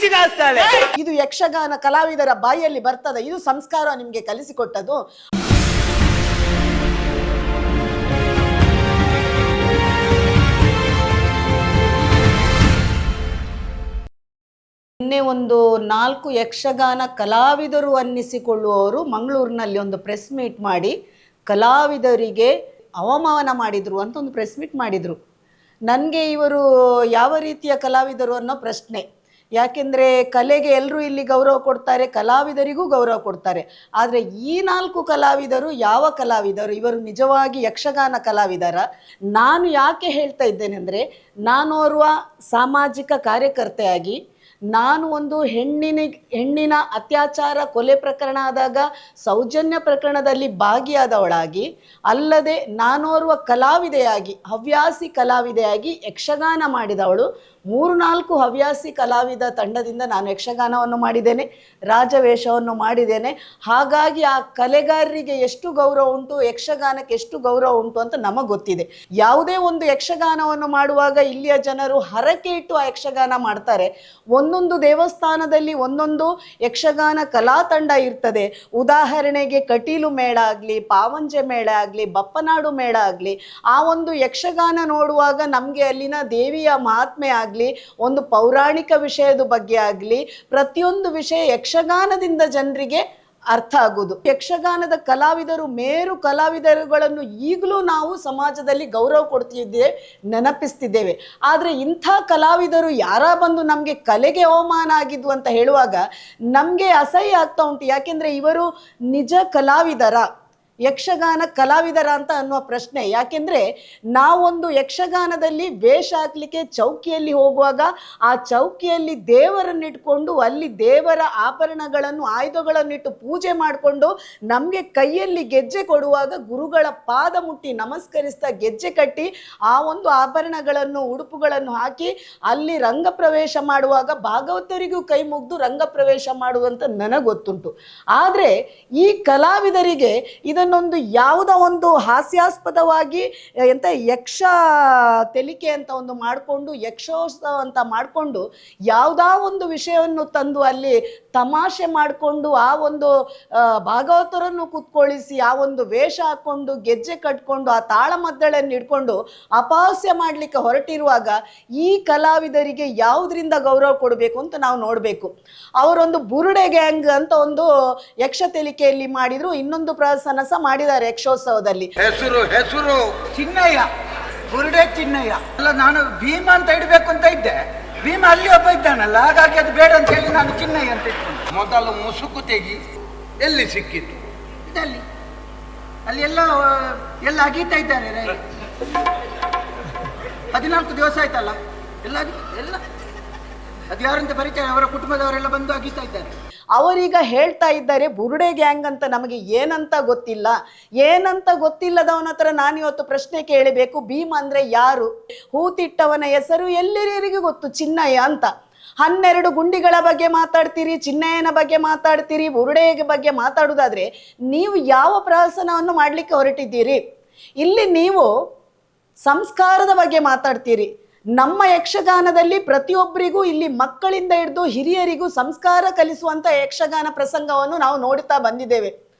ಮಿಂಚಿದಾಸ್ತಾಳೆ. ಇದು ಯಕ್ಷಗಾನ ಕಲಾವಿದರ ಬಾಯಿಯಲ್ಲಿ ಬರ್ತದೆ. ಇದು ಸಂಸ್ಕಾರ ನಿಮ್ಗೆ ಕಲಿಸಿಕೊಟ್ಟದು. ನಿನ್ನೆ ಒಂದು 4 ಯಕ್ಷಗಾನ ಕಲಾವಿದರು ಅನ್ನಿಸಿಕೊಳ್ಳುವವರು ಮಂಗಳೂರಿನಲ್ಲಿ ಒಂದು ಪ್ರೆಸ್ ಮೀಟ್ ಮಾಡಿ ಕಲಾವಿದರಿಗೆ ಅವಮಾನ ಮಾಡಿದರು ಅಂತ ಒಂದು ಪ್ರೆಸ್ ಮೀಟ್ ಮಾಡಿದರು. ನನಗೆ ಇವರು ಯಾವ ರೀತಿಯ ಕಲಾವಿದರು ಅನ್ನೋ ಪ್ರಶ್ನೆ. ಯಾಕೆಂದರೆ ಕಲೆಗೆ ಎಲ್ಲರೂ ಇಲ್ಲಿ ಗೌರವ ಕೊಡ್ತಾರೆ, ಕಲಾವಿದರಿಗೂ ಗೌರವ ಕೊಡ್ತಾರೆ. ಆದರೆ ಈ 4 ಕಲಾವಿದರು ಯಾವ ಕಲಾವಿದರು? ಇವರು ನಿಜವಾಗಿ ಯಕ್ಷಗಾನ ಕಲಾವಿದರ? ನಾನು ಯಾಕೆ ಹೇಳ್ತಾ ಇದ್ದೇನೆ ಅಂದರೆ, ನಾನೋರ್ವ ಸಾಮಾಜಿಕ ಕಾರ್ಯಕರ್ತೆಯಾಗಿ ನಾನು ಒಂದು ಹೆಣ್ಣಿನ ಅತ್ಯಾಚಾರ ಕೊಲೆ ಪ್ರಕರಣ ಆದಾಗ ಸೌಜನ್ಯ ಪ್ರಕರಣದಲ್ಲಿ ಭಾಗಿಯಾದವಳಾಗಿ, ಅಲ್ಲದೆ ನಾನೋರ್ವ ಕಲಾವಿದೆಯಾಗಿ ಹವ್ಯಾಸಿ ಕಲಾವಿದೆಯಾಗಿ ಯಕ್ಷಗಾನ ಮಾಡಿದವಳು. 3-4 ಹವ್ಯಾಸಿ ಕಲಾವಿದ ತಂಡದಿಂದ ನಾನು ಯಕ್ಷಗಾನವನ್ನು ಮಾಡಿದ್ದೇನೆ, ರಾಜವೇಷವನ್ನು ಮಾಡಿದ್ದೇನೆ. ಹಾಗಾಗಿ ಆ ಕಲೆಗಾರರಿಗೆ ಎಷ್ಟು ಗೌರವ ಉಂಟು, ಯಕ್ಷಗಾನಕ್ಕೆ ಎಷ್ಟು ಗೌರವ ಉಂಟು ಅಂತ ನಮಗೆ ಗೊತ್ತಿದೆ. ಯಾವುದೇ ಒಂದು ಯಕ್ಷಗಾನವನ್ನು ಮಾಡುವಾಗ ಇಲ್ಲಿಯ ಜನರು ಹರಕೆ ಇಟ್ಟು ಆ ಯಕ್ಷಗಾನ ಮಾಡ್ತಾರೆ. ಒಂದೊಂದು ದೇವಸ್ಥಾನದಲ್ಲಿ ಒಂದೊಂದು ಯಕ್ಷಗಾನ ಕಲಾ ತಂಡ ಇರ್ತದೆ. ಉದಾಹರಣೆಗೆ ಕಟೀಲು ಮೇಳ ಆಗಲಿ, ಪಾವಂಜೆ ಮೇಳ ಆಗಲಿ, ಬಪ್ಪನಾಡು ಮೇಳ ಆಗಲಿ, ಆ ಒಂದು ಯಕ್ಷಗಾನ ನೋಡುವಾಗ ನಮಗೆ ಅಲ್ಲಿನ ದೇವಿಯ ಮಹಾತ್ಮೆ ಆಗಲಿ, ಒಂದು ಪೌರಾಣಿಕ ವಿಷಯದ ಬಗ್ಗೆ ಆಗಲಿ, ಪ್ರತಿಯೊಂದು ವಿಷಯ ಯಕ್ಷಗಾನದಿಂದ ಜನರಿಗೆ ಅರ್ಥ ಆಗುವುದು. ಯಕ್ಷಗಾನದ ಕಲಾವಿದರು ಮೇರು ಕಲಾವಿದರುಗಳನ್ನು ಈಗಲೂ ನಾವು ಸಮಾಜದಲ್ಲಿ ಗೌರವ ಕೊಡ್ತಿದ್ದೇವೆ, ನೆನಪಿಸ್ತಿದ್ದೇವೆ. ಆದರೆ ಇಂಥ ಕಲಾವಿದರು ಯಾರ ಬಂದು ನಮಗೆ ಕಲೆಗೆ ಅವಮಾನ ಆಗಿದ್ದು ಅಂತ ಹೇಳುವಾಗ ನಮಗೆ ಅಸಹ್ಯ ಆಗ್ತಾ ಉಂಟು. ಯಾಕೆಂದರೆ ಇವರು ನಿಜ ಕಲಾವಿದರ, ಯಕ್ಷಗಾನ ಕಲಾವಿದರ ಅಂತ ಅನ್ನುವ ಪ್ರಶ್ನೆ. ಯಾಕೆಂದರೆ ನಾವೊಂದು ಯಕ್ಷಗಾನದಲ್ಲಿ ವೇಷ ಹಾಕಲಿಕ್ಕೆ ಚೌಕಿಯಲ್ಲಿ ಹೋಗುವಾಗ ಆ ಚೌಕಿಯಲ್ಲಿ ದೇವರನ್ನಿಟ್ಕೊಂಡು ಅಲ್ಲಿ ದೇವರ ಆಭರಣಗಳನ್ನು ಆಯುಧಗಳನ್ನಿಟ್ಟು ಪೂಜೆ ಮಾಡಿಕೊಂಡು ನಮಗೆ ಕೈಯಲ್ಲಿ ಗೆಜ್ಜೆ ಕೊಡುವಾಗ ಗುರುಗಳ ಪಾದ ಮುಟ್ಟಿ ನಮಸ್ಕರಿಸ್ತಾ ಗೆಜ್ಜೆ ಕಟ್ಟಿ ಆ ಒಂದು ಆಭರಣಗಳನ್ನು ಉಡುಪುಗಳನ್ನು ಹಾಕಿ ಅಲ್ಲಿ ರಂಗ ಪ್ರವೇಶ ಮಾಡುವಾಗ ಭಾಗವತರಿಗೂ ಕೈ ಮುಗಿದು ರಂಗ ಪ್ರವೇಶ ಮಾಡುವಂತ ನನಗೆ ಗೊತ್ತುಂಟು. ಆದರೆ ಈ ಕಲಾವಿದರಿಗೆ ಇದನ್ನೊಂದು ಯಾವುದೋ ಒಂದು ಹಾಸ್ಯಾಸ್ಪದವಾಗಿ ಎಂತ ಯಕ್ಷ ತೆಲಿಕೆ ಅಂತ ಒಂದು ಮಾಡಿಕೊಂಡು ಯಕ್ಷೋತ್ಸವ ಅಂತ ಮಾಡಿಕೊಂಡು ಯಾವುದೋ ಒಂದು ವಿಷಯವನ್ನು ತಂದು ಅಲ್ಲಿ ತಮಾಷೆ ಮಾಡಿಕೊಂಡು ಆ ಒಂದು ಭಾಗವತರನ್ನು ಕೂತ್ಕೊಳ್ಳಿಸಿ ಆ ಒಂದು ವೇಷ ಹಾಕ್ಕೊಂಡು ಗೆಜ್ಜೆ ಕಟ್ಕೊಂಡು ಆ ತಾಳಮದ್ದಳೆಯನ್ನು ಹಿಡ್ಕೊಂಡು ಅಪಹಾಸ್ಯ ಮಾಡಲಿಕ್ಕೆ ಹೊರಟಿರುವಾಗ ಈ ಕಲಾವಿದರಿಗೆ ಯಾವುದರಿಂದ ಗೌರವ ಕೊಡಬೇಕು ಅಂತ ನಾವು ನೋಡಬೇಕು. ಅವರೊಂದು ಬುರುಡೆ ಗ್ಯಾಂಗ್ ಅಂತ ಒಂದು ಯಕ್ಷ ತೆಲಿಕೆಯಲ್ಲಿ ಮಾಡಿದ್ರು, ಇನ್ನೊಂದು ಪ್ರಸನಸ ಮಾಡಿದ್ದಾರೆ ಯಕ್ಷೋತ್ಸವದಲ್ಲಿ. ಹೆಸರು ಚಿನ್ನಯ್ಯ, ಬುರುಡೆ ಚಿನ್ನಯ್ಯ ಅಲ್ಲ. ನಾನು ಭೀಮ ಅಂತ ಇಡಬೇಕು ಅಂತ ಇದ್ದೆ, ಭೀಮ ಅಲ್ಲಿ ಒಬ್ಬ ಇದ್ದಾನಲ್ಲ, ಹಾಗಾಗಿ ಅದು ಬೇಡ ಅಂತ ಹೇಳಿ ನಾನು ಚಿನ್ನಯ್ಯ ಅಂತ ಇಟ್ಕೊಂಡು. ಮೊದಲು ಮುಸುಕು ತೆಗಿ ಎಲ್ಲಿ ಸಿಕ್ಕಿತ್ತು? ಇದಲ್ಲಿ ಅಲ್ಲಿ ಎಲ್ಲ ಅಗೀತಾ ಇದ್ದಾರೆ. 14 ದಿವಸ ಆಯ್ತಲ್ಲ, ಎಲ್ಲ ಅದು ಯಾರಂತ ಪರಿಚಯ, ಅವರ ಕುಟುಂಬದವರೆಲ್ಲ ಬಂದು ಅಗೀತಾ ಇದ್ದಾರೆ. ಅವರೀಗ ಹೇಳ್ತಾ ಇದ್ದಾರೆ ಬುರುಡೆ ಗ್ಯಾಂಗ್ ಅಂತ. ನಮಗೆ ಏನಂತ ಗೊತ್ತಿಲ್ಲ. ಏನಂತ ಗೊತ್ತಿಲ್ಲದವನ ಹತ್ರ ನಾನು ಇವತ್ತು ಪ್ರಶ್ನೆ ಕೇಳಬೇಕು. ಭೀಮ ಅಂದ್ರೆ ಯಾರು? ಹೂತಿಟ್ಟವನ ಹೆಸರು ಎಲ್ಲರಿಗೂ ಗೊತ್ತು, ಚಿನ್ನಯ್ಯ ಅಂತ. 12 ಗುಂಡಿಗಳ ಬಗ್ಗೆ ಮಾತಾಡ್ತೀರಿ, ಚಿನ್ನಯ್ಯನ ಬಗ್ಗೆ ಮಾತಾಡ್ತೀರಿ, ಬುರುಡೆ ಬಗ್ಗೆ ಮಾತಾಡುವುದಾದ್ರೆ ನೀವು ಯಾವ ಪ್ರಹಸನವನ್ನು ಮಾಡಲಿಕ್ಕೆ ಹೊರಟಿದ್ದೀರಿ? ಇಲ್ಲಿ ನೀವು ಸಂಸ್ಕಾರದ ಬಗ್ಗೆ ಮಾತಾಡ್ತೀರಿ. ನಮ್ಮ ಯಕ್ಷಗಾನದಲ್ಲಿ ಪ್ರತಿಯೊಬ್ಬರಿಗೂ ಇಲ್ಲಿ ಮಕ್ಕಳಿಂದ ಹಿಡಿದು ಹಿರಿಯರಿಗೂ ಸಂಸ್ಕಾರ ಕಲಿಸುವಂಥ ಯಕ್ಷಗಾನ ಪ್ರಸಂಗವನ್ನು ನಾವು ನೋಡ್ತಾ ಬಂದಿದ್ದೇವೆ.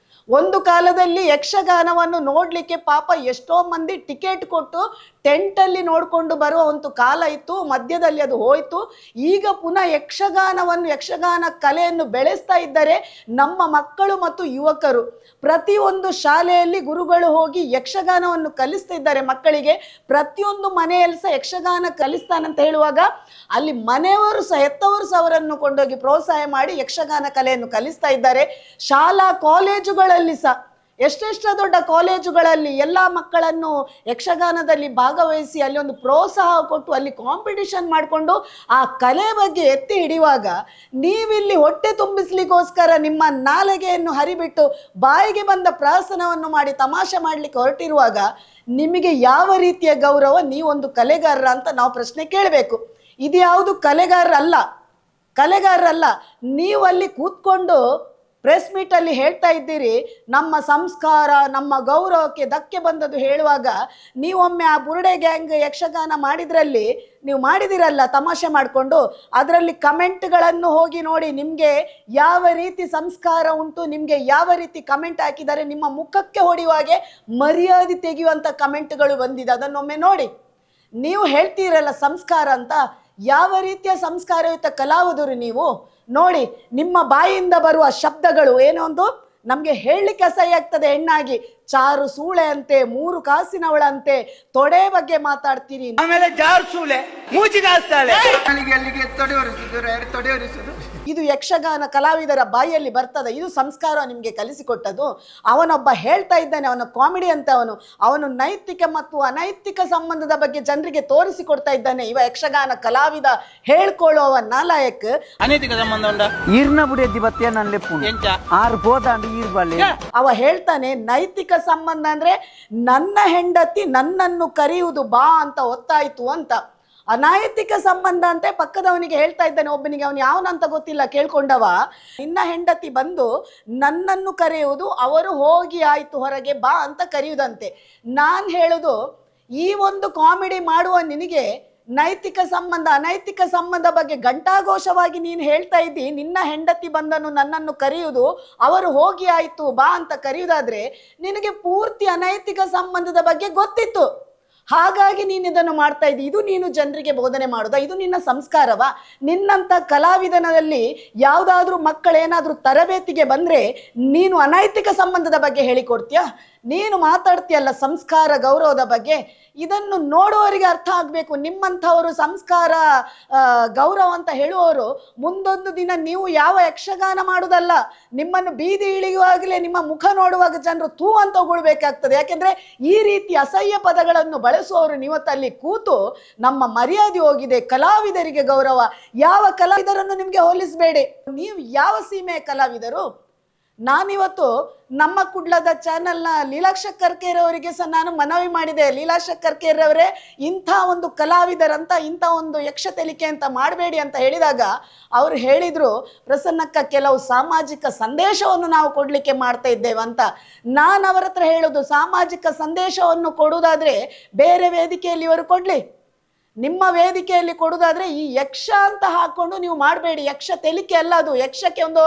ಒಂದು ಕಾಲದಲ್ಲಿ ಯಕ್ಷಗಾನವನ್ನು ನೋಡಲಿಕ್ಕೆ ಪಾಪ ಎಷ್ಟೋ ಮಂದಿ ಟಿಕೆಟ್ ಕೊಟ್ಟು ಟೆಂಟಲ್ಲಿ ನೋಡಿಕೊಂಡು ಬರುವ ಒಂದು ಕಾಲ ಇತ್ತು. ಮಧ್ಯದಲ್ಲಿ ಅದು ಹೋಯಿತು. ಈಗ ಪುನಃ ಯಕ್ಷಗಾನ ಕಲೆಯನ್ನು ಬೆಳೆಸ್ತಾ ಇದ್ದಾರೆ ನಮ್ಮ ಮಕ್ಕಳು ಮತ್ತು ಯುವಕರು. ಪ್ರತಿಯೊಂದು ಶಾಲೆಯಲ್ಲಿ ಗುರುಗಳು ಹೋಗಿ ಯಕ್ಷಗಾನವನ್ನು ಕಲಿಸ್ತಾ ಇದ್ದಾರೆ ಮಕ್ಕಳಿಗೆ. ಪ್ರತಿಯೊಂದು ಮನೆಯಲ್ಲಿ ಸಹ ಯಕ್ಷಗಾನ ಕಲಿಸ್ತಾನಂತ ಹೇಳುವಾಗ ಅಲ್ಲಿ ಮನೆಯವರು ಸಹ ಹೆತ್ತವರು ಸಹ ಅವರನ್ನು ಕೊಂಡೋಗಿ ಪ್ರೋತ್ಸಾಹ ಮಾಡಿ ಯಕ್ಷಗಾನ ಕಲೆಯನ್ನು ಕಲಿಸ್ತಾ ಇದ್ದಾರೆ. ಶಾಲಾ ಕಾಲೇಜುಗಳಲ್ಲಿ ಸಹ ಎಷ್ಟೆಷ್ಟು ದೊಡ್ಡ ಕಾಲೇಜುಗಳಲ್ಲಿ ಎಲ್ಲ ಮಕ್ಕಳನ್ನು ಯಕ್ಷಗಾನದಲ್ಲಿ ಭಾಗವಹಿಸಿ ಅಲ್ಲಿ ಒಂದು ಪ್ರೋತ್ಸಾಹ ಕೊಟ್ಟು ಅಲ್ಲಿ ಕಾಂಪಿಟಿಷನ್ ಮಾಡಿಕೊಂಡು ಆ ಕಲೆ ಬಗ್ಗೆ ಎತ್ತಿ ಹಿಡಿಯುವಾಗ ನೀವಿಲ್ಲಿ ಹೊಟ್ಟೆ ತುಂಬಿಸ್ಲಿಕ್ಕೋಸ್ಕರ ನಿಮ್ಮ ನಾಲಿಗೆಯನ್ನು ಹರಿಬಿಟ್ಟು ಬಾಯಿಗೆ ಬಂದ ಪ್ರಹಸನವನ್ನು ಮಾಡಿ ತಮಾಷೆ ಮಾಡಲಿಕ್ಕೆ ಹೊರಟಿರುವಾಗ ನಿಮಗೆ ಯಾವ ರೀತಿಯ ಗೌರವ? ನೀವೊಂದು ಕಲೆಗಾರರ ಅಂತ ನಾವು ಪ್ರಶ್ನೆ ಕೇಳಬೇಕು. ಇದು ಯಾವುದು ಕಲೆಗಾರರಲ್ಲ. ನೀವು ಅಲ್ಲಿ ಕೂತ್ಕೊಂಡು ಪ್ರೆಸ್ ಮೀಟಲ್ಲಿ ಹೇಳ್ತಾ ಇದ್ದೀರಿ ನಮ್ಮ ಸಂಸ್ಕಾರ ನಮ್ಮ ಗೌರವಕ್ಕೆ ಧಕ್ಕೆ ಬಂದದ್ದು ಹೇಳುವಾಗ, ನೀವೊಮ್ಮೆ ಆ ಬುರುಡೆ ಗ್ಯಾಂಗ್ ಯಕ್ಷಗಾನ ಮಾಡಿದ್ರಲ್ಲಿ ನೀವು ಮಾಡಿದಿರಲ್ಲ ತಮಾಷೆ ಮಾಡಿಕೊಂಡು, ಅದರಲ್ಲಿ ಕಮೆಂಟ್ಗಳನ್ನು ಹೋಗಿ ನೋಡಿ. ನಿಮಗೆ ಯಾವ ರೀತಿ ಸಂಸ್ಕಾರ ಉಂಟು, ನಿಮಗೆ ಯಾವ ರೀತಿ ಕಮೆಂಟ್ ಹಾಕಿದ್ದಾರೆ, ನಿಮ್ಮ ಮುಖಕ್ಕೆ ಹೊಡೆಯುವಾಗೆ ಮರ್ಯಾದೆ ತೆಗೆಯುವಂಥ ಕಮೆಂಟ್ಗಳು ಬಂದಿದೆ. ಅದನ್ನೊಮ್ಮೆ ನೋಡಿ. ನೀವು ಹೇಳ್ತೀರಲ್ಲ ಸಂಸ್ಕಾರ ಅಂತ, ಯಾವ ರೀತಿಯ ಸಂಸ್ಕಾರಯುತ ಕಲಾವಿದರು ನೀವು ನೋಡಿ. ನಿಮ್ಮ ಬಾಯಿಂದ ಬರುವ ಶಬ್ದಗಳು ಏನೊಂದು ನಮಗೆ ಹೇಳಲಿಕ್ಕೆ ಅಸಹ್ಯ ಆಗ್ತದೆ. ಹೆಣ್ಣಾಗಿ ಚಾರು ಸೂಳೆ ಅಂತೆ, 3 ಕಾಸಿನವಳಂತೆ, ತೊಡೆ ಬಗ್ಗೆ ಮಾತಾಡ್ತೀರಿ. ಆಮೇಲೆ ಜಾರ್ ಸೂಳೆ ಮೂಚಿಗೆ ಹಾಸ್ತಾಳೆ. ಅಲ್ಲಿಗೆ ತೊಡೆಯೊರಿಸುದು ಇದು ಯಕ್ಷಗಾನ ಕಲಾವಿದರ ಬಾಯಿಯಲ್ಲಿ ಬರ್ತದೆ. ಇದು ಸಂಸ್ಕಾರ ನಿಮಗೆ ಕಲಿಸಿಕೊಟ್ಟದು. ಅವನೊಬ್ಬ ಹೇಳ್ತಾ ಇದ್ದಾನೆ, ಅವನ ಕಾಮಿಡಿ ಅಂತ, ಅವನು ನೈತಿಕ ಮತ್ತು ಅನೈತಿಕ ಸಂಬಂಧದ ಬಗ್ಗೆ ಜನರಿಗೆ ತೋರಿಸಿಕೊಡ್ತಾ ಇದ್ದಾನೆ. ಇವ ಯಕ್ಷಗಾನ ಕಲಾವಿದ ಹೇಳ್ಕೊಳ್ಳುವ ನಾಲಾಯಕ್. ಅನೈತಿಕ ಸಂಬಂಧ ಉಂಟಾ? ಈರ್ನ ಬುಡಿಯದ್ದಿ ಬತ್ತಿಯ ನನ್ನ ಎಂಚ ಆರು ಬೋದಾಂಡು ಈರ್ಬಲ್ಲಿ ಅವ ಹೇಳ್ತಾನೆ ನೈತಿಕ ಸಂಬಂಧ ಅಂದ್ರೆ ನನ್ನ ಹೆಂಡತಿ ನನ್ನನ್ನು ಕರೆಯುವುದು ಬಾ ಅಂತ ಒತ್ತಾಯ್ತು ಅಂತ. ಅನೈತಿಕ ಸಂಬಂಧ ಅಂತೆ ಪಕ್ಕದವನಿಗೆ ಹೇಳ್ತಾ ಇದ್ದಾನೆ, ಒಬ್ಬನಿಗೆ, ಅವನು ಯಾವನಂತ ಗೊತ್ತಿಲ್ಲ, ಕೇಳ್ಕೊಂಡವ. ನಿನ್ನ ಹೆಂಡತಿ ಬಂದು ನನ್ನನ್ನು ಕರೆಯುವುದು, ಅವರು ಹೋಗಿ ಆಯ್ತು ಹೊರಗೆ ಬಾ ಅಂತ ಕರೆಯುವುದಂತೆ. ನಾನು ಹೇಳುದು, ಈ ಒಂದು ಕಾಮಿಡಿ ಮಾಡುವ ನಿನಗೆ ನೈತಿಕ ಸಂಬಂಧ ಅನೈತಿಕ ಸಂಬಂಧ ಬಗ್ಗೆ ಘಂಟಾಘೋಷವಾಗಿ ನೀನು ಹೇಳ್ತಾ ಇದ್ದಿ. ನಿನ್ನ ಹೆಂಡತಿ ಬಂದನು ನನ್ನನ್ನು ಕರೆಯುವುದು, ಅವರು ಹೋಗಿ ಆಯ್ತು ಬಾ ಅಂತ ಕರೆಯುವುದಾದ್ರೆ ನಿನಗೆ ಪೂರ್ತಿ ಅನೈತಿಕ ಸಂಬಂಧದ ಬಗ್ಗೆ ಗೊತ್ತಿತ್ತು. ಹಾಗಾಗಿ ನೀನು ಇದನ್ನು ಮಾಡ್ತಾ ಇದ್ದಿ. ಇದು ನೀನು ಜನರಿಗೆ ಬೋಧನೆ ಮಾಡೋದಾ? ಇದು ನಿನ್ನ ಸಂಸ್ಕಾರವಾ? ನಿನ್ನಂಥ ಕಲಾವಿದನಲ್ಲಿ ಯಾವುದಾದ್ರೂ ಮಕ್ಕಳೇನಾದರೂ ತರಬೇತಿಗೆ ಬಂದರೆ ನೀನು ಅನೈತಿಕ ಸಂಬಂಧದ ಬಗ್ಗೆ ಹೇಳಿಕೊಡ್ತೀಯಾ? ನೀನು ಮಾತಾಡ್ತೀಯಲ್ಲ ಸಂಸ್ಕಾರ ಗೌರವದ ಬಗ್ಗೆ, ಇದನ್ನು ನೋಡುವವರಿಗೆ ಅರ್ಥ ಆಗಬೇಕು. ನಿಮ್ಮಂಥವರು ಸಂಸ್ಕಾರ ಗೌರವ ಅಂತ ಹೇಳುವವರು ಮುಂದೊಂದು ದಿನ ನೀವು ಯಾವ ಯಕ್ಷಗಾನ ಮಾಡುವುದಲ್ಲ, ನಿಮ್ಮನ್ನು ಬೀದಿ ಇಳಿಯುವಾಗಲೇ ನಿಮ್ಮ ಮುಖ ನೋಡುವಾಗ ಜನರು ತೂ ಅಂತ ಹೊಗಳ್ಬೇಕಾಗ್ತದೆ. ಯಾಕೆಂದರೆ ಈ ರೀತಿ ಅಸಹ್ಯ ಪದಗಳನ್ನು ಬಳಸುವವರು ನೀವತ್ತಲ್ಲಿ ಕೂತು ನಮ್ಮ ಮರ್ಯಾದೆ ಹೋಗಿದೆ, ಕಲಾವಿದರಿಗೆ ಗೌರವ. ಯಾವ ಕಲಾವಿದರನ್ನು ನಿಮಗೆ ಹೋಲಿಸಬೇಡಿ. ನೀವು ಯಾವ ಸೀಮೆಯ ಕಲಾವಿದರು? ನಾನಿವತ್ತು ನಮ್ಮ ಕುಡ್ಲದ ಚಾನೆಲ್ನ ಲೀಲಾಕ್ಷ ಕರ್ಕೇರವರಿಗೆ ಸಹ ನಾನು ಮನವಿ ಮಾಡಿದೆ. ಲೀಲಾಕ್ಷ ಕರ್ಕೇರವರೇ, ಇಂಥ ಒಂದು ಕಲಾವಿದರಂತ ಇಂಥ ಒಂದು ಯಕ್ಷತೆಲಿಕೆ ಅಂತ ಮಾಡಬೇಡಿ ಅಂತ ಹೇಳಿದಾಗ ಅವರು ಹೇಳಿದರು, ಪ್ರಸನ್ನಕ್ಕ ಕೆಲವು ಸಾಮಾಜಿಕ ಸಂದೇಶವನ್ನು ನಾವು ಕೊಡಲಿಕ್ಕೆ ಮಾಡ್ತಾ ಇದ್ದೇವೆ ಅಂತ. ನಾನು ಅವರ ಹತ್ರ ಹೇಳೋದು, ಸಾಮಾಜಿಕ ಸಂದೇಶವನ್ನು ಕೊಡುವುದಾದರೆ ಬೇರೆ ವೇದಿಕೆಯಲ್ಲಿ ಇವರು ಕೊಡಲಿ, ನಿಮ್ಮ ವೇದಿಕೆಯಲ್ಲಿ ಕೊಡುವುದಾದ್ರೆ ಈ ಯಕ್ಷ ಅಂತ ಹಾಕೊಂಡು ನೀವು ಮಾಡಬೇಡಿ. ಯಕ್ಷ ತೆಲಿಕೆ ಅಲ್ಲ ಅದು, ಯಕ್ಷಕ್ಕೆ ಒಂದು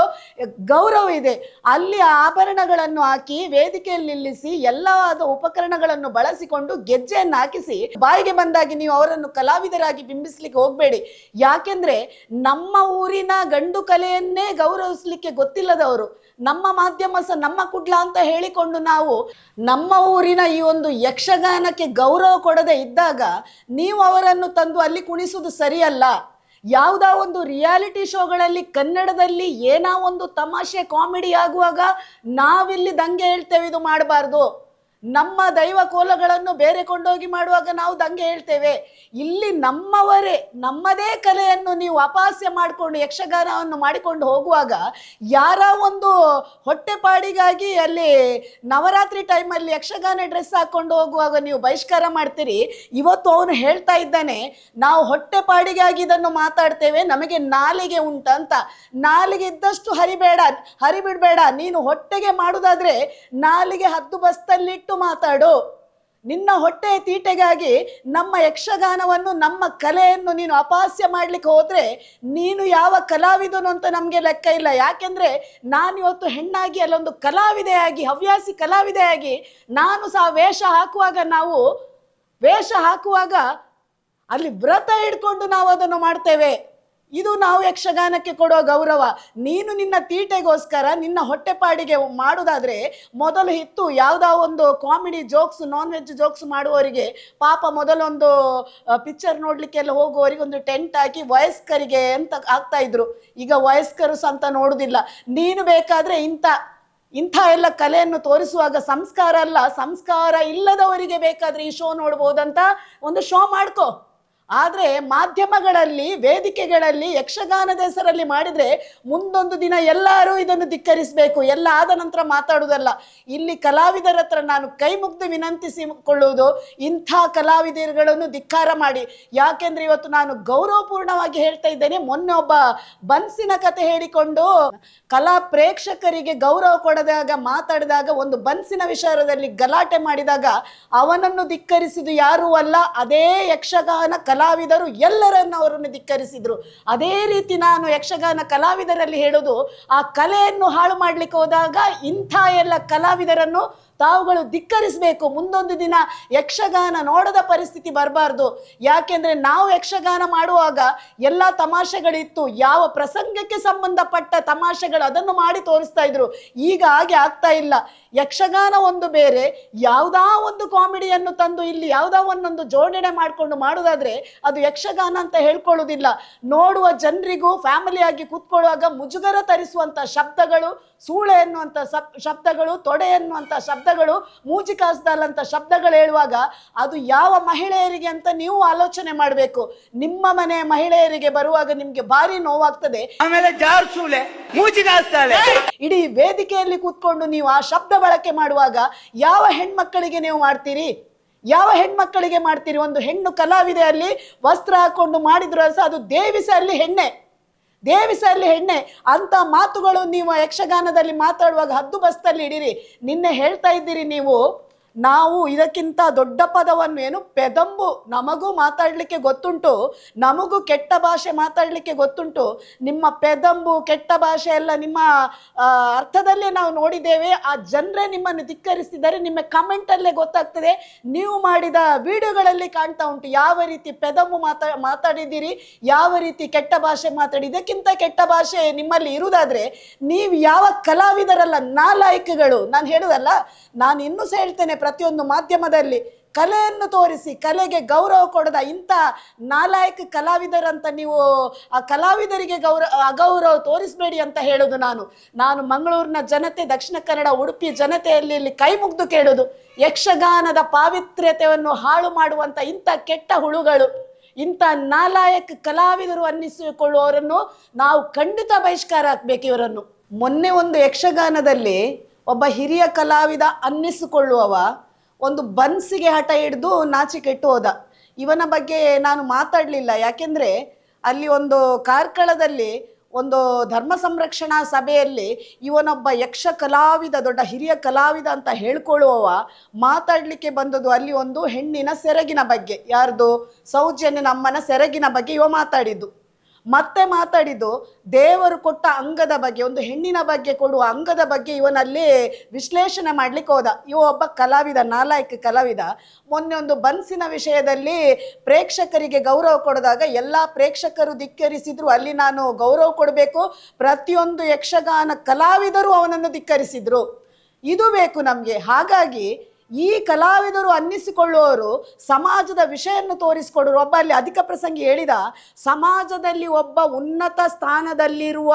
ಗೌರವ ಇದೆ. ಅಲ್ಲಿ ಆಭರಣಗಳನ್ನು ಹಾಕಿ ವೇದಿಕೆಯಲ್ಲಿ ನಿಲ್ಲಿಸಿ ಎಲ್ಲವಾದ ಉಪಕರಣಗಳನ್ನು ಬಳಸಿಕೊಂಡು ಗೆಜ್ಜೆಯನ್ನು ಹಾಕಿಸಿ ಬಾಯಿಗೆ ಬಂದಾಗಿ ನೀವು ಅವರನ್ನು ಕಲಾವಿದರಾಗಿ ಬಿಂಬಿಸ್ಲಿಕ್ಕೆ ಹೋಗಬೇಡಿ. ಯಾಕೆಂದ್ರೆ ನಮ್ಮ ಊರಿನ ಗಂಡು ಕಲೆಯನ್ನೇ ಗೌರವಿಸ್ಲಿಕ್ಕೆ ಗೊತ್ತಿಲ್ಲದವರು, ನಮ್ಮ ಮಾಧ್ಯಮ ಸಹ ನಮ್ಮ ಕುಡ್ಲ ಅಂತ ಹೇಳಿಕೊಂಡು ನಾವು ನಮ್ಮ ಊರಿನ ಈ ಒಂದು ಯಕ್ಷಗಾನಕ್ಕೆ ಗೌರವ ಕೊಡದೆ ಇದ್ದಾಗ ನೀವು ಅವರನ್ನು ತಂದು ಅಲ್ಲಿ ಕುಣಿಸುವುದು ಸರಿಯಲ್ಲ. ಯಾವುದೋ ಒಂದು ರಿಯಾಲಿಟಿ ಶೋಗಳಲ್ಲಿ ಕನ್ನಡದಲ್ಲಿ ಏನೋ ಒಂದು ತಮಾಷೆ ಕಾಮಿಡಿ ಆಗುವಾಗ ನಾವಿಲ್ಲಿ ದಂಗೆ ಹೇಳ್ತೇವೆ, ಇದು ಮಾಡಬಾರ್ದು. ನಮ್ಮ ದೈವ ಕೋಲಗಳನ್ನು ಬೇರೆ ಕೊಂಡೋಗಿ ಮಾಡುವಾಗ ನಾವು ದಂಗೆ ಹೇಳ್ತೇವೆ. ಇಲ್ಲಿ ನಮ್ಮವರೇ ನಮ್ಮದೇ ಕಲೆಯನ್ನು ನೀವು ಅಪಹಾಸ್ಯ ಮಾಡಿಕೊಂಡು ಯಕ್ಷಗಾನವನ್ನು ಮಾಡಿಕೊಂಡು ಹೋಗುವಾಗ ಯಾರ ಒಂದು ಹೊಟ್ಟೆಪಾಡಿಗಾಗಿ ಅಲ್ಲಿ ನವರಾತ್ರಿ ಟೈಮಲ್ಲಿ ಯಕ್ಷಗಾನ ಡ್ರೆಸ್ ಹಾಕ್ಕೊಂಡು ಹೋಗುವಾಗ ನೀವು ಬಹಿಷ್ಕಾರ ಮಾಡ್ತೀರಿ. ಇವತ್ತು ಅವನು ಹೇಳ್ತಾ ಇದ್ದಾನೆ, ನಾವು ಹೊಟ್ಟೆಪಾಡಿಗಾಗಿ ಇದನ್ನು ಮಾತಾಡ್ತೇವೆ, ನಮಗೆ ನಾಲಿಗೆ ಉಂಟಂತ. ನಾಲಿಗೆ ಇದ್ದಷ್ಟು ಹರಿಬಿಡಬೇಡ. ನೀನು ಹೊಟ್ಟೆಗೆ ಮಾಡುವುದಾದ್ರೆ ನಾಲಿಗೆ ಹದ್ದು ಬಸ್ತಲ್ಲಿ ಮಾತಾಡು. ನಿನ್ನ ಹೊಟ್ಟೆ ತೀಟೆಗಾಗಿ ನಮ್ಮ ಯಕ್ಷಗಾನವನ್ನು ನಮ್ಮ ಕಲೆಯನ್ನು ನೀನು ಅಪಹಾಸ್ಯ ಮಾಡ್ಲಿಕ್ಕೆ ಹೋದ್ರೆ ನೀನು ಯಾವ ಕಲಾವಿದನು ಅಂತ ನಮಗೆ ಲೆಕ್ಕ ಇಲ್ಲ. ಯಾಕೆಂದ್ರೆ ನಾನಿವತ್ತು ಹೆಣ್ಣಾಗಿ ಅಲ್ಲೊಂದು ಕಲಾವಿದೆಯಾಗಿ, ಹವ್ಯಾಸಿ ಕಲಾವಿದೆಯಾಗಿ ನಾನು ಸಹ ವೇಷ ಹಾಕುವಾಗ ಅಲ್ಲಿ ವ್ರತ ಹಿಡ್ಕೊಂಡು ನಾವು ಅದನ್ನು ಮಾಡ್ತೇವೆ. ಇದು ನಾವು ಯಕ್ಷಗಾನಕ್ಕೆ ಕೊಡೋ ಗೌರವ. ನೀನು ನಿನ್ನ ತೀಟೆಗೋಸ್ಕರ ನಿನ್ನ ಹೊಟ್ಟೆಪಾಡಿಗೆ ಮಾಡುವುದಾದ್ರೆ ಮೊದಲು ಇತ್ತು ಯಾವುದೋ ಒಂದು comedy jokes, non veg jokes ಮಾಡುವವರಿಗೆ ಪಾಪ ಮೊದಲೊಂದು ಪಿಕ್ಚರ್ ನೋಡ್ಲಿಕ್ಕೆಲ್ಲ ಹೋಗುವವರಿಗೆ ಒಂದು ಟೆಂಟ್ ಹಾಕಿ ವಯಸ್ಕರಿಗೆ ಅಂತ ಆಗ್ತಾ ಇದ್ರು. ಈಗ ವಯಸ್ಕರು ಅಂತ ನೋಡುದಿಲ್ಲ. ನೀನು ಬೇಕಾದ್ರೆ ಇಂಥ ಎಲ್ಲ ಕಲೆಯನ್ನು ತೋರಿಸುವಾಗ ಸಂಸ್ಕಾರ ಅಲ್ಲ, ಸಂಸ್ಕಾರ ಇಲ್ಲದವರಿಗೆ ಬೇಕಾದ್ರೆ ಈ ಶೋ ನೋಡ್ಬೋದಂತ ಒಂದು ಶೋ ಮಾಡ್ಕೋ. ಆದರೆ ಮಾಧ್ಯಮಗಳಲ್ಲಿ ವೇದಿಕೆಗಳಲ್ಲಿ ಯಕ್ಷಗಾನದ ಹೆಸರಲ್ಲಿ ಮಾಡಿದರೆ ಮುಂದೊಂದು ದಿನ ಎಲ್ಲರೂ ಇದನ್ನು ಧಿಕ್ಕರಿಸಬೇಕು, ಎಲ್ಲ ಆದ ನಂತರ ಮಾತಾಡುವುದಲ್ಲ. ಇಲ್ಲಿ ಕಲಾವಿದರ ಹತ್ರ ನಾನು ಕೈ ಮುಗ್ದು ವಿನಂತಿಸಿಕೊಳ್ಳುವುದು, ಇಂಥ ಕಲಾವಿದರುಗಳನ್ನು ಧಿಕ್ಕಾರ ಮಾಡಿ. ಯಾಕೆಂದ್ರೆ ಇವತ್ತು ನಾನು ಗೌರವಪೂರ್ಣವಾಗಿ ಹೇಳ್ತಾ ಇದ್ದೇನೆ. ಮೊನ್ನೆ ಒಬ್ಬ ಬನ್ಸಿನ ಕತೆ ಹೇಳಿಕೊಂಡು ಕಲಾ ಪ್ರೇಕ್ಷಕರಿಗೆ ಗೌರವ ಕೊಡದಾಗ ಮಾತಾಡಿದಾಗ ಒಂದು ಬನ್ಸಿನ ವಿಚಾರದಲ್ಲಿ ಗಲಾಟೆ ಮಾಡಿದಾಗ ಅವನನ್ನು ಧಿಕ್ಕರಿಸಿದು ಯಾರೂ ಅಲ್ಲ, ಅದೇ ಯಕ್ಷಗಾನ ಕಲಾವಿದರು ಎಲ್ಲರನ್ನು ಅವರನ್ನು ಧಿಕ್ಕರಿಸಿದ್ರು. ಅದೇ ರೀತಿ ನಾನು ಯಕ್ಷಗಾನ ಕಲಾವಿದರಲ್ಲಿ ಹೇಳೋದು, ಆ ಕಲೆಯನ್ನು ಹಾಳು ಮಾಡ್ಲಿಕ್ಕೆ ಹೋದಾಗ ಇಂಥ ಎಲ್ಲ ಕಲಾವಿದರನ್ನು ತಾವುಗಳು ಧಿಕ್ಕರಿಸಬೇಕು. ಮುಂದೊಂದು ದಿನ ಯಕ್ಷಗಾನ ನೋಡದ ಪರಿಸ್ಥಿತಿ ಬರಬಾರ್ದು. ಯಾಕೆಂದ್ರೆ ನಾವು ಯಕ್ಷಗಾನ ಮಾಡುವಾಗ ಎಲ್ಲ ತಮಾಷೆಗಳಿತ್ತು, ಯಾವ ಪ್ರಸಂಗಕ್ಕೆ ಸಂಬಂಧಪಟ್ಟ ತಮಾಷೆಗಳು ಅದನ್ನು ಮಾಡಿ ತೋರಿಸ್ತಾ ಇದ್ರು. ಈಗ ಹಾಗೆ ಆಗ್ತಾ ಇಲ್ಲ. ಯಕ್ಷಗಾನ ಒಂದು ಬೇರೆ, ಯಾವುದಾ ಒಂದು ಕಾಮಿಡಿಯನ್ನು ತಂದು ಇಲ್ಲಿ ಯಾವುದೋ ಒಂದೊಂದು ಜೋಡಣೆ ಮಾಡಿಕೊಂಡು ಮಾಡುವುದಾದ್ರೆ ಅದು ಯಕ್ಷಗಾನ ಅಂತ ಹೇಳ್ಕೊಳ್ಳುವುದಿಲ್ಲ. ನೋಡುವ ಜನರಿಗೂ ಫ್ಯಾಮಿಲಿಯಾಗಿ ಕೂತ್ಕೊಳ್ಳುವಾಗ ಮುಜುಗರ ತರಿಸುವಂಥ ಶಬ್ದಗಳು, ಸೂಳೆ ಎನ್ನುವಂಥ ಶಬ್ದಗಳು, ತೊಡೆ ಎನ್ನುವಂಥ ಶಬ್ದಗಳು, ಮೂಜಿಕಾಸ್ದಾಲ್ ಅಂತ ಶಬ್ದಗಳು ಹೇಳುವಾಗ ಅದು ಯಾವ ಮಹಿಳೆಯರಿಗೆ ಅಂತ ನೀವು ಆಲೋಚನೆ ಮಾಡಬೇಕು. ನಿಮ್ಮ ಮನೆ ಮಹಿಳೆಯರಿಗೆ ಬರುವಾಗ ನಿಮ್ಗೆ ಭಾರಿ ನೋವಾಗ್ತದೆ. ಆಮೇಲೆ ಜಾರ್ ಸೂಳೆ, ಮೂಜಿಗಾಸ್ತಾಳೆ. ಇಡೀ ವೇದಿಕೆಯಲ್ಲಿ ಕೂತ್ಕೊಂಡು ನೀವು ಆ ಶಬ್ದ ಬಳಕೆ ಮಾಡುವಾಗ ಯಾವ ಹೆಣ್ಮಕ್ಕಳಿಗೆ ನೀವು ಮಾಡ್ತೀರಿ? ಯಾವ ಹೆಣ್ಮಕ್ಕಳಿಗೆ ಮಾಡ್ತೀರಿ? ಒಂದು ಹೆಣ್ಣು ಕಲಾವಿದೆ ಅಲ್ಲಿ ವಸ್ತ್ರ ಹಾಕೊಂಡು ಮಾಡಿದ್ರು ಸಹ ಅದು ದೇವಿಸಲ್ಲಿ ಹೆಣ್ಣೆ, ದೇವಿಸಲ್ಲಿ ಹೆಣ್ಣೆ ಅಂತ ಮಾತುಗಳು ನೀವು ಯಕ್ಷಗಾನದಲ್ಲಿ ಮಾತಾಡುವಾಗ ಹದ್ದು ಬಸ್ತಲ್ಲಿ ಇಡಿರಿ. ನಿನ್ನೆ ಹೇಳ್ತಾ ಇದ್ದೀರಿ ನೀವು, ನಾವು ಇದಕ್ಕಿಂತ ದೊಡ್ಡ ಪದವನ್ನು ಏನು ಪೆದಂಬು, ನಮಗೂ ಮಾತಾಡಲಿಕ್ಕೆ ಗೊತ್ತುಂಟು, ನಮಗೂ ಕೆಟ್ಟ ಭಾಷೆ ಮಾತಾಡಲಿಕ್ಕೆ ಗೊತ್ತುಂಟು. ನಿಮ್ಮ ಪೆದಂಬು ಕೆಟ್ಟ ಭಾಷೆ ಎಲ್ಲ ನಿಮ್ಮ ಅರ್ಥದಲ್ಲೇ ನಾವು ನೋಡಿದ್ದೇವೆ. ಆ ಜನರೇ ನಿಮ್ಮನ್ನು ಧಿಕ್ಕರಿಸಿದ್ದಾರೆ. ನಿಮ್ಮ ಕಮೆಂಟಲ್ಲೇ ಗೊತ್ತಾಗ್ತದೆ, ನೀವು ಮಾಡಿದ ವಿಡಿಯೋಗಳಲ್ಲಿ ಕಾಣ್ತಾ ಉಂಟು ಯಾವ ರೀತಿ ಪೆದಂಬು ಮಾತಾಡಿದ್ದೀರಿ, ಯಾವ ರೀತಿ ಕೆಟ್ಟ ಭಾಷೆ ಮಾತಾಡಿ. ಇದಕ್ಕಿಂತ ಕೆಟ್ಟ ಭಾಷೆ ನಿಮ್ಮಲ್ಲಿ ಇರುವುದಾದ್ರೆ ನೀವು ಯಾವ ಕಲಾವಿದರಲ್ಲ, ನಾಲಾಯಕಗಳು. ನಾನು ಹೇಳುದಲ್ಲ, ನಾನು ಇನ್ನೂ ಸಹ ಹೇಳ್ತೇನೆ, ಪ್ರತಿಯೊಂದು ಮಾಧ್ಯಮದಲ್ಲಿ ಕಲೆಯನ್ನು ತೋರಿಸಿ ಕಲೆಗೆ ಗೌರವ ಕೊಡದ ಇಂಥ ನಾಲಾಯಕ ಕಲಾವಿದರಂತ ನೀವು ಆ ಕಲಾವಿದರಿಗೆ ಅಗೌರವ ತೋರಿಸಬೇಡಿ ಅಂತ ಹೇಳೋದು. ನಾನು ಮಂಗಳೂರಿನ ಜನತೆ, ದಕ್ಷಿಣ ಕನ್ನಡ, ಉಡುಪಿ ಜನತೆಯಲ್ಲಿ ಇಲ್ಲಿ ಕೈ ಮುಗ್ದು ಕೇಳೋದು, ಯಕ್ಷಗಾನದ ಪಾವಿತ್ರ್ಯತೆಯನ್ನು ಹಾಳು ಮಾಡುವಂಥ ಇಂಥ ಕೆಟ್ಟ ಹುಳುಗಳು, ಇಂಥ ನಾಲಾಯಕ ಕಲಾವಿದರು ಅನ್ನಿಸಿಕೊಳ್ಳುವವರನ್ನು ನಾವು ಖಂಡಿತ ಬಹಿಷ್ಕಾರ ಹಾಕ್ಬೇಕು ಇವರನ್ನು. ಮೊನ್ನೆ ಒಂದು ಯಕ್ಷಗಾನದಲ್ಲಿ ಒಬ್ಬ ಹಿರಿಯ ಕಲಾವಿದ ಅನ್ನಿಸಿಕೊಳ್ಳುವವ ಒಂದು ಬನ್ಸಿಗೆ ಹಠ ಹಿಡಿದು ನಾಚಿಕೆಟ್ಟು ಹೋದ. ಇವನ ಬಗ್ಗೆ ನಾನು ಮಾತಾಡಲಿಲ್ಲ, ಯಾಕೆಂದರೆ ಅಲ್ಲಿ ಒಂದು ಕಾರ್ಕಳದಲ್ಲಿ ಒಂದು ಧರ್ಮ ಸಂರಕ್ಷಣಾ ಸಭೆಯಲ್ಲಿ ಇವನೊಬ್ಬ ಯಕ್ಷ ಕಲಾವಿದ, ದೊಡ್ಡ ಹಿರಿಯ ಕಲಾವಿದ ಅಂತ ಹೇಳ್ಕೊಳ್ಳುವವ ಮಾತಾಡಲಿಕ್ಕೆ ಬಂದದ್ದು ಅಲ್ಲಿ ಒಂದು ಹೆಣ್ಣಿನ ಸೆರಗಿನ ಬಗ್ಗೆ, ಯಾರ್ದು ಸೌಜನ್ಯನ ಅಮ್ಮನ ಸೆರಗಿನ ಬಗ್ಗೆ ಇವ ಮಾತಾಡಿದ್ದು. ಮತ್ತೆ ಮಾತಾಡಿದ್ದು ದೇವರು ಕೊಟ್ಟ ಅಂಗದ ಬಗ್ಗೆ, ಒಂದು ಹೆಣ್ಣಿನ ಬಗ್ಗೆ ಕೊಡುವ ಅಂಗದ ಬಗ್ಗೆ ಇವನಲ್ಲಿ ವಿಶ್ಲೇಷಣೆ ಮಾಡ್ಲಿಕ್ಕೆ ಹೋದ. ಇವ ಒಬ್ಬ ಕಲಾವಿದ, ನಾಲಾಯಕ ಕಲಾವಿದ. ಮೊನ್ನೆ ಒಂದು ಬನ್ಸಿನ ವಿಷಯದಲ್ಲಿ ಪ್ರೇಕ್ಷಕರಿಗೆ ಗೌರವ ಕೊಡದಾಗ ಎಲ್ಲ ಪ್ರೇಕ್ಷಕರು ಧಿಕ್ಕರಿಸಿದ್ರು. ಅಲ್ಲಿ ನಾನು ಗೌರವ ಕೊಡಬೇಕು, ಪ್ರತಿಯೊಂದು ಯಕ್ಷಗಾನ ಕಲಾವಿದರು ಅವನನ್ನು ಧಿಕ್ಕರಿಸಿದ್ರು. ಇದು ಬೇಕು ನಮಗೆ. ಹಾಗಾಗಿ ಈ ಕಲಾವಿದರು ಅನ್ನಿಸಿಕೊಳ್ಳುವವರು ಸಮಾಜದ ವಿಷಯನ್ನು ತೋರಿಸಿಕೊಡೋರು. ಒಬ್ಬ ಅಲ್ಲಿ ಅಧಿಕ ಪ್ರಸಂಗಿ ಹೇಳಿದ, ಸಮಾಜದಲ್ಲಿ ಒಬ್ಬ ಉನ್ನತ ಸ್ಥಾನದಲ್ಲಿರುವ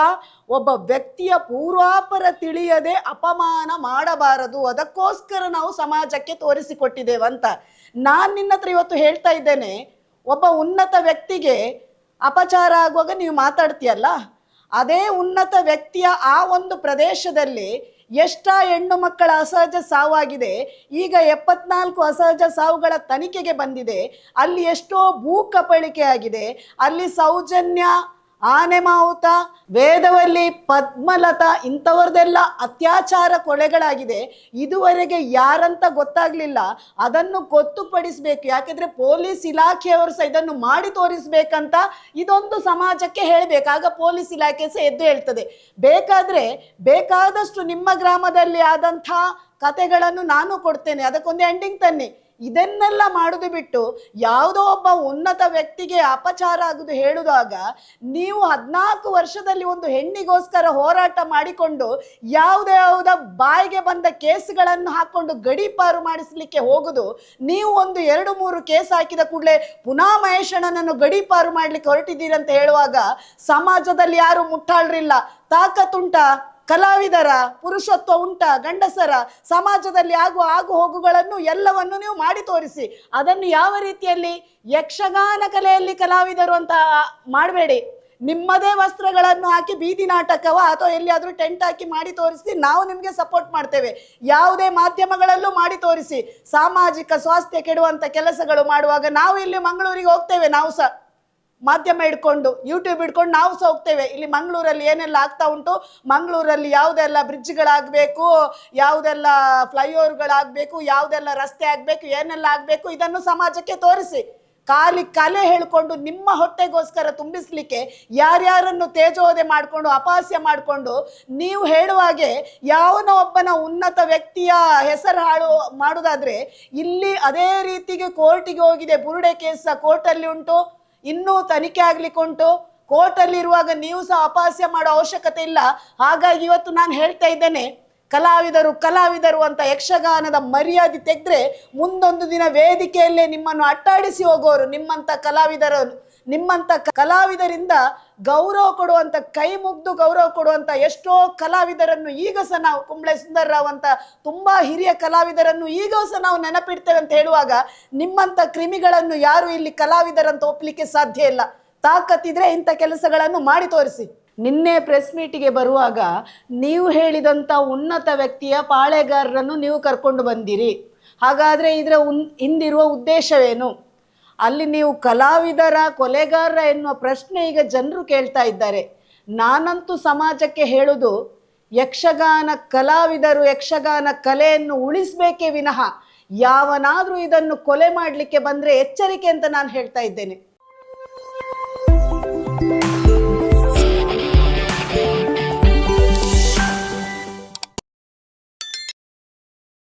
ಒಬ್ಬ ವ್ಯಕ್ತಿಯ ಪೂರ್ವಾಪರ ತಿಳಿಯದೆ ಅಪಮಾನ ಮಾಡಬಾರದು, ಅದಕ್ಕೋಸ್ಕರ ನಾವು ಸಮಾಜಕ್ಕೆ ತೋರಿಸಿಕೊಟ್ಟಿದ್ದೇವಂತ. ನಾನು ನಿನ್ನ ಹತ್ರ ಇವತ್ತು ಹೇಳ್ತಾ ಇದ್ದೇನೆ, ಒಬ್ಬ ಉನ್ನತ ವ್ಯಕ್ತಿಗೆ ಅಪಚಾರ ಆಗುವಾಗ ನೀವು ಮಾತಾಡ್ತೀಯಲ್ಲ, ಅದೇ ಉನ್ನತ ವ್ಯಕ್ತಿಯ ಆ ಒಂದು ಪ್ರದೇಶದಲ್ಲಿ ಎಷ್ಟ ಹೆಣ್ಣು ಮಕ್ಕಳ ಅಸಹಜ ಸಾವಾಗಿದೆ. ಈಗ 74 ಅಸಹಜ ಸಾವುಗಳ ತನಿಖೆಗೆ ಬಂದಿದೆ. ಅಲ್ಲಿ ಎಷ್ಟೋ ಭೂಕಬಳಿಕೆ ಆಗಿದೆ. ಅಲ್ಲಿ ಸೌಜನ್ಯ, ಆನೆ ಮಾವುತ, ವೇದವಲ್ಲಿ, ಪದ್ಮಲತಾ ಇಂಥವ್ರದ್ದೆಲ್ಲ ಅತ್ಯಾಚಾರ ಕೊಲೆಗಳಾಗಿದೆ. ಇದುವರೆಗೆ ಯಾರಂತ ಗೊತ್ತಾಗ್ಲಿಲ್ಲ. ಅದನ್ನು ಗೊತ್ತುಪಡಿಸಬೇಕು. ಯಾಕೆಂದ್ರೆ ಪೊಲೀಸ್ ಇಲಾಖೆಯವರು ಸಹ ಇದನ್ನು ಮಾಡಿ ತೋರಿಸ್ಬೇಕಂತ ಇದೊಂದು ಸಮಾಜಕ್ಕೆ ಹೇಳಬೇಕು. ಆಗ ಪೊಲೀಸ್ ಇಲಾಖೆ ಸಹ ಎದ್ದು ಹೇಳ್ತದೆ. ಬೇಕಾದಷ್ಟು ನಿಮ್ಮ ಗ್ರಾಮದಲ್ಲಿ ಆದಂಥ ಕತೆಗಳನ್ನು ನಾನು ಕೊಡ್ತೇನೆ, ಅದಕ್ಕೊಂದು ಎಂಡಿಂಗ್ ತನ್ನಿ. ಇದನ್ನೆಲ್ಲ ಮಾಡುದು ಬಿಟ್ಟು ಯಾವುದೋ ಒಬ್ಬ ಉನ್ನತ ವ್ಯಕ್ತಿಗೆ ಅಪಚಾರ ಆಗುದು ಹೇಳುವಾಗ ನೀವು 14 ವರ್ಷದಲ್ಲಿ ಒಂದು ಹೆಣ್ಣಿಗೋಸ್ಕರ ಹೋರಾಟ ಮಾಡಿಕೊಂಡು ಯಾವುದೋ ಬಾಯಿಗೆ ಬಂದ ಕೇಸ್ಗಳನ್ನು ಹಾಕೊಂಡು ಗಡೀಪಾರು ಮಾಡಿಸಲಿಕ್ಕೆ ಹೋಗುದು. ನೀವು ಒಂದು 2-3 ಕೇಸ್ ಹಾಕಿದ ಕೂಡಲೇ ಪುನಃ ಮಹೇಶಣ್ಣನನ್ನು ಗಡೀಪಾರು ಮಾಡ್ಲಿಕ್ಕೆ ಹೊರಟಿದ್ದೀರಿ ಅಂತ ಹೇಳುವಾಗ ಸಮಾಜದಲ್ಲಿ ಯಾರು ಮುಟ್ಟಾಳ್ರಿಲ್ಲ. ತಾಕತ್ತುಂಟಾ? ಕಲಾವಿದರ ಪುರುಷತ್ವ ಉಂಟಾ, ಗಂಡಸರ ಸಮಾಜದಲ್ಲಿ ಆಗುವ ಆಗು ಹೋಗುಗಳನ್ನು ಎಲ್ಲವನ್ನು ನೀವು ಮಾಡಿ ತೋರಿಸಿ. ಅದನ್ನು ಯಾವ ರೀತಿಯಲ್ಲಿ ಯಕ್ಷಗಾನ ಕಲೆಯಲ್ಲಿ ಕಲಾವಿದರು ಅಂತ ಮಾಡಬೇಡಿ. ನಿಮ್ಮದೇ ವಸ್ತ್ರಗಳನ್ನು ಹಾಕಿ ಬೀದಿ ನಾಟಕವ ಅಥವಾ ಎಲ್ಲಿಯಾದರೂ ಟೆಂಟ್ ಹಾಕಿ ಮಾಡಿ ತೋರಿಸಿ, ನಾವು ನಿಮಗೆ ಸಪೋರ್ಟ್ ಮಾಡ್ತೇವೆ. ಯಾವುದೇ ಮಾಧ್ಯಮಗಳಲ್ಲೂ ಮಾಡಿ ತೋರಿಸಿ. ಸಾಮಾಜಿಕ ಸ್ವಾಸ್ಥ್ಯ ಕೆಡುವಂಥ ಕೆಲಸಗಳು ಮಾಡುವಾಗ ನಾವು ಇಲ್ಲಿ ಮಂಗಳೂರಿಗೆ ಹೋಗ್ತೇವೆ, ನಾವು ಸಹ ಮಾಧ್ಯಮ ಹಿಡ್ಕೊಂಡು ಯೂಟ್ಯೂಬ್ ಹಿಡ್ಕೊಂಡು ನಾವು ಸಹ ಹೋಗ್ತೇವೆ. ಇಲ್ಲಿ ಮಂಗಳೂರಲ್ಲಿ ಏನೆಲ್ಲ ಆಗ್ತಾ ಉಂಟು, ಮಂಗಳೂರಲ್ಲಿ ಯಾವುದೆಲ್ಲ ಬ್ರಿಡ್ಜ್ಗಳಾಗಬೇಕು, ಯಾವುದೆಲ್ಲ ಫ್ಲೈಓವರ್ಗಳಾಗಬೇಕು, ಯಾವುದೆಲ್ಲ ರಸ್ತೆ ಆಗಬೇಕು, ಏನೆಲ್ಲ ಆಗಬೇಕು, ಇದನ್ನು ಸಮಾಜಕ್ಕೆ ತೋರಿಸಿ. ಖಾಲಿ ಕಲೆ ಹೇಳಿಕೊಂಡು ನಿಮ್ಮ ಹೊಟ್ಟೆಗೋಸ್ಕರ ತುಂಬಿಸ್ಲಿಕ್ಕೆ ಯಾರ್ಯಾರನ್ನು ತೇಜೋವಧೆ ಮಾಡಿಕೊಂಡು ಅಪಹಾಸ್ಯ ಮಾಡಿಕೊಂಡು ನೀವು ಹೇಳುವಾಗೆ ಯಾವನೋ ಒಬ್ಬನ ಉನ್ನತ ವ್ಯಕ್ತಿಯ ಹೆಸರು ಹಾಳು ಮಾಡೋದಾದ್ರೆ, ಇಲ್ಲಿ ಅದೇ ರೀತಿಗೆ ಕೋರ್ಟಿಗೆ ಹೋಗಿದೆ. ಬುರುಡೆ ಕೇಸ್ ಕೋರ್ಟಲ್ಲಿ ಉಂಟು, ಇನ್ನೂ ತನಿಖೆ ಆಗ್ಲಿಕ್ಕೆ ಉಂಟು. ಕೋರ್ಟಲ್ಲಿ ಇರುವಾಗ ನೀವು ಸಹ ಅಪಹಾಸ್ಯ ಮಾಡೋ ಅವಶ್ಯಕತೆ ಇಲ್ಲ. ಹಾಗಾಗಿ ಇವತ್ತು ನಾನು ಹೇಳ್ತಾ ಇದ್ದೇನೆ, ಕಲಾವಿದರು ಅಂತ ಯಕ್ಷಗಾನದ ಮರ್ಯಾದೆ ತೆಗೆದ್ರೆ ಮುಂದೊಂದು ದಿನ ವೇದಿಕೆಯಲ್ಲೇ ನಿಮ್ಮನ್ನು ಅಟ್ಟಾಡಿಸಿ ಹೋಗೋರು ನಿಮ್ಮಂತ ಕಲಾವಿದರಿಂದ ಗೌರವ ಕೊಡುವಂಥ, ಕೈ ಮುಗ್ದು ಗೌರವ ಕೊಡುವಂಥ ಎಷ್ಟೋ ಕಲಾವಿದರನ್ನು ಈಗ ಸಹ ನಾವು, ಕುಂಬ್ಳೆ ಸುಂದರ್ರಾವ್ ಅಂತ ತುಂಬಾ ಹಿರಿಯ ಕಲಾವಿದರನ್ನು ಈಗ ಸಹ ನಾವು ನೆನಪಿಡ್ತೇವೆ ಅಂತ ಹೇಳುವಾಗ, ನಿಮ್ಮಂಥ ಕ್ರಿಮಿಗಳನ್ನು ಯಾರು ಇಲ್ಲಿ ಕಲಾವಿದರಂತ ಒಪ್ಪಲಿಕ್ಕೆ ಸಾಧ್ಯ ಇಲ್ಲ. ತಾಕತ್ತಿದ್ರೆ ಇಂಥ ಕೆಲಸಗಳನ್ನು ಮಾಡಿ ತೋರಿಸಿ. ನಿನ್ನೆ ಪ್ರೆಸ್ ಮೀಟಿಗೆ ಬರುವಾಗ ನೀವು ಹೇಳಿದಂಥ ಉನ್ನತ ವ್ಯಕ್ತಿಯ ಪಾಳೆಗಾರರನ್ನು ನೀವು ಕರ್ಕೊಂಡು ಬಂದಿರಿ. ಹಾಗಾದರೆ ಇದರ ಹಿಂದಿರುವ ಉದ್ದೇಶವೇನು? ಅಲ್ಲಿ ನೀವು ಕಲಾವಿದರ ಕೊಲೆಗಾರರ ಎನ್ನುವ ಪ್ರಶ್ನೆ ಈಗ ಜನರು ಕೇಳ್ತಾ ಇದ್ದಾರೆ. ನಾನಂತೂ ಸಮಾಜಕ್ಕೆ ಹೇಳುವುದು, ಯಕ್ಷಗಾನ ಕಲಾವಿದರು ಯಕ್ಷಗಾನ ಕಲೆಯನ್ನು ಉಳಿಸಬೇಕೇ ವಿನಃ ಯಾವನಾದರೂ ಇದನ್ನು ಕೊಲೆ ಮಾಡಲಿಕ್ಕೆ ಬಂದರೆ ಎಚ್ಚರಿಕೆ ಅಂತ ನಾನು ಹೇಳ್ತಾ ಇದ್ದೇನೆ.